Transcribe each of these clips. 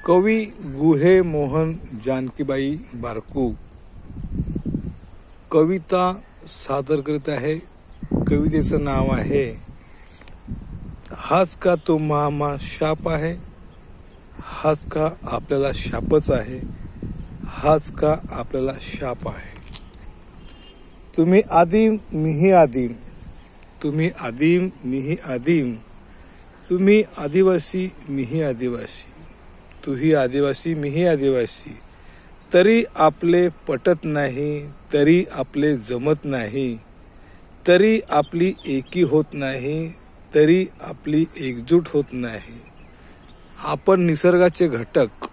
कवी गुहे मोहन जानकीबाई बारकू कविता सादर करीत आहे। कवितेचं नाव आहे हाच का तो महामा शाप आहे, हाच का आपल्याला शापच आहे, हाच का आपल्याला शाप आहे। तुम्ही आदिम मीही आदिम, तुम्ही आदिम मीही आदिम, तुम्ही आदिवासी मीही आदिवासी, तूही आदिवासी मीही आदिवासी, तरी आपले पटत नाही, तरी आपले जमत नाही, तरी आपली एकी होत नाही, तरी आपली एकजूट होत नाही। आपण निसर्गाचे घटक,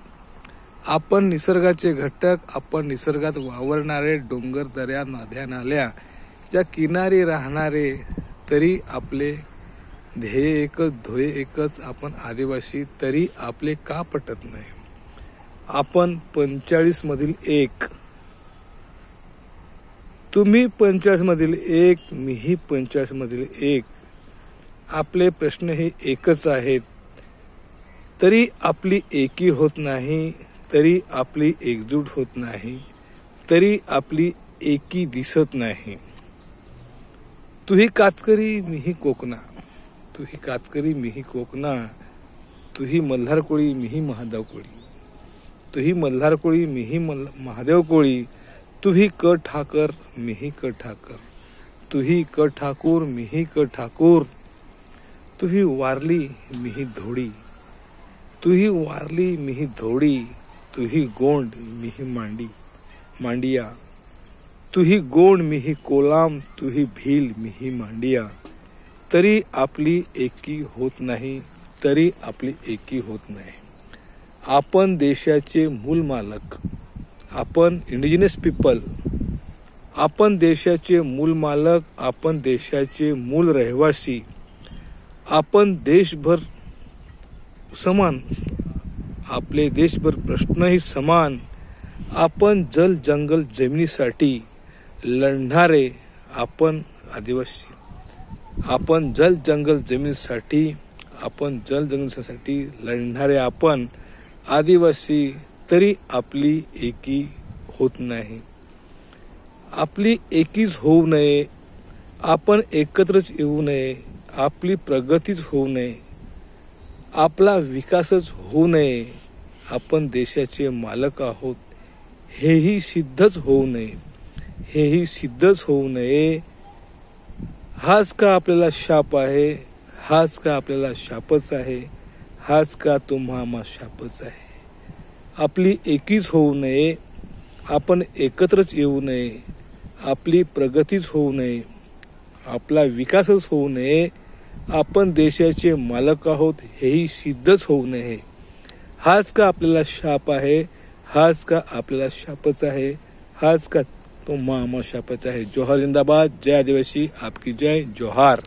आपण निसर्गाचे घटक, आपण निसर्गात वावरणारे डोंगर दऱ्या नद्या नाल्या ज्या किनारी राहणारे, तरी आपले ध्येय एकच ध्येय एकच, आपण आदिवासी, तरी आपले का पटत नाही। आपण 45 मधील एक, तुम्ही 45 मधील एक, मीही 45 मधील एक, आपले प्रश्न हे एकच आहेत, तरी आपली एकी होत नाही, तरी आपली एकजूट होत नाही, तरी आपली एकी दिसत नाही। तुही कातकरी मीही कोकणा, तुही कातकरी मीही कोकणा, तुही मल्हार कोळी मीही महादेव कोळी, तुही मल्हार कोळी मीही महादेव कोळी, तुही क ठाकर मीही क ठाकर, तुही क ठाकूर मीही क ठाकूर, तुही वारली मीही धोडी, तुही वारली मीही धोडी, तुही गोंड मीही मांडिया, तुही गोंड मीही कोलाम, तुही भील मीही मांडिया, तरी आपली एकी होत नाही, तरी आपली एकी होत नाही। आपण देशाचे मूल मालक, आपण इंडिजिनस पीपल, आपण देशाचे मूल मालक, आपण देशाचे मूल रहिवासी, आपण देशभर समान, आपले देशभर प्रश्नही समान, आपण जल जंगल जमिनीसाठी लढणारे, आपण आदिवासी, आपण जल जंगल जमिनीसाठी, आपण जल जंगलासाठी लढणारे आपण आदिवासी, तरी आपली एकी होत नाही। आपली एकीच होऊ नये, आपण एकत्रच येऊ नये, आपली प्रगतीच होऊ नये, आपला विकासच होऊ नये, आपण देशाचे मालक आहोत हेही सिद्धच होऊ नये, हेही सिद्धच होऊ नये। हाच का आपल्याला शाप आहे, हाच का आपल्याला शापच आहे, हाच का तो महामा शापच आहे। आपली एकीच होऊ नये, आपण एकत्रच येऊ नये, आपली प्रगतीच होऊ नये, आपला विकासच होऊ नये, आपण देशाचे मालक आहोत हेही सिद्धच होऊ नये। हाच का आपल्याला शाप आहे, हाच का आपल्याला शापच आहे, हाच का तो महामा शापच आहे। जोहार जिंदाबाद, जय आदिवासी, आपकी जय, जोहार।